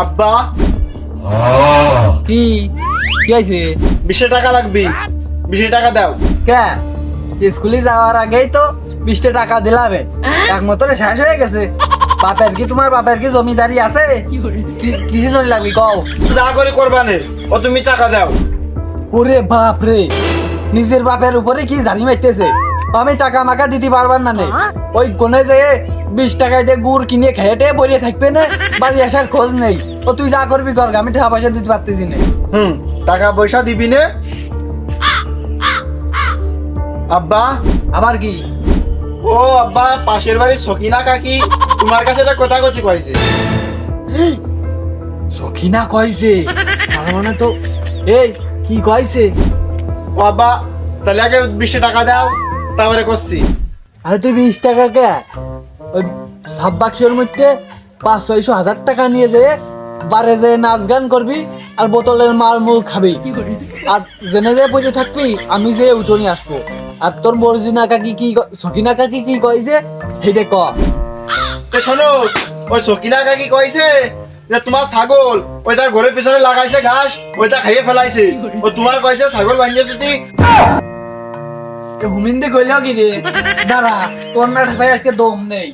আব্বা কি কি হয়েছে? 20 টাকা লাগবে, 20 টাকা দাও। কে স্কুলে যাওয়ার আগেই তো 20 টাকা দিলাবে, এক মতনে শেষ হয়ে গেছে। তোমার বাপের কি জমিদারি আছে? কিসে চলে লাগবি কও? যা করে করবানে, ও তুমি টাকা দাও। ওরে বাপ রে, নিজের বাপের উপরে কি জানি মাইতেছে। আমি টাকা মাকা দিতে পারবার না নে। ওই কোনে যে 20 টাকায় দিয়ে গুড় কিনে খেটে বইরে থাকবে না, বাড়ি আসার খোঁজ নেই। ও তুই যা করবি কর, আমি টাকা পয়সা দিতে পারতেছি না। টাকা পয়সা দিবি নে। আব্বা আবার কি? ও আব্বা, পাশের বাড়ির সকিনা কাকি তোমার কাছে একটা কথা কইতে কইছে। সখিনা কইছে? তার মানে তো এই কি কইছে? ও আব্বা, তাহলে আগে 20 টাকা দাও, তারপরে করছি। আরে তুই 20 টাকা কে? ওই সাব বাক্সের মধ্যে 500-600 টাকা নিয়ে যে বারে যে নাচ গান করবি আর বোতলের মাল মুল খাবি, আর জেনে যে পয়সা থাকবি আমি যে উঠোনি আসবো। আর তোর মর্জিনা কাকি কি সখিনা কাকি কি কইছে সেটা ক। তো শোনো, ওই সকিনা কাকি কইছে যে তোমার ছাগল ওই তার ঘরের পিছনে লাগাইছে ঘাস, ওইটা খাইয়ে ফেলাইছে। ও তোমার কইছে ছাগল বানিয়ে যদি হুমিন্দে কইলেও কি রে? দাঁড়া, তোর না ঠাপাই আজকে দম নেই।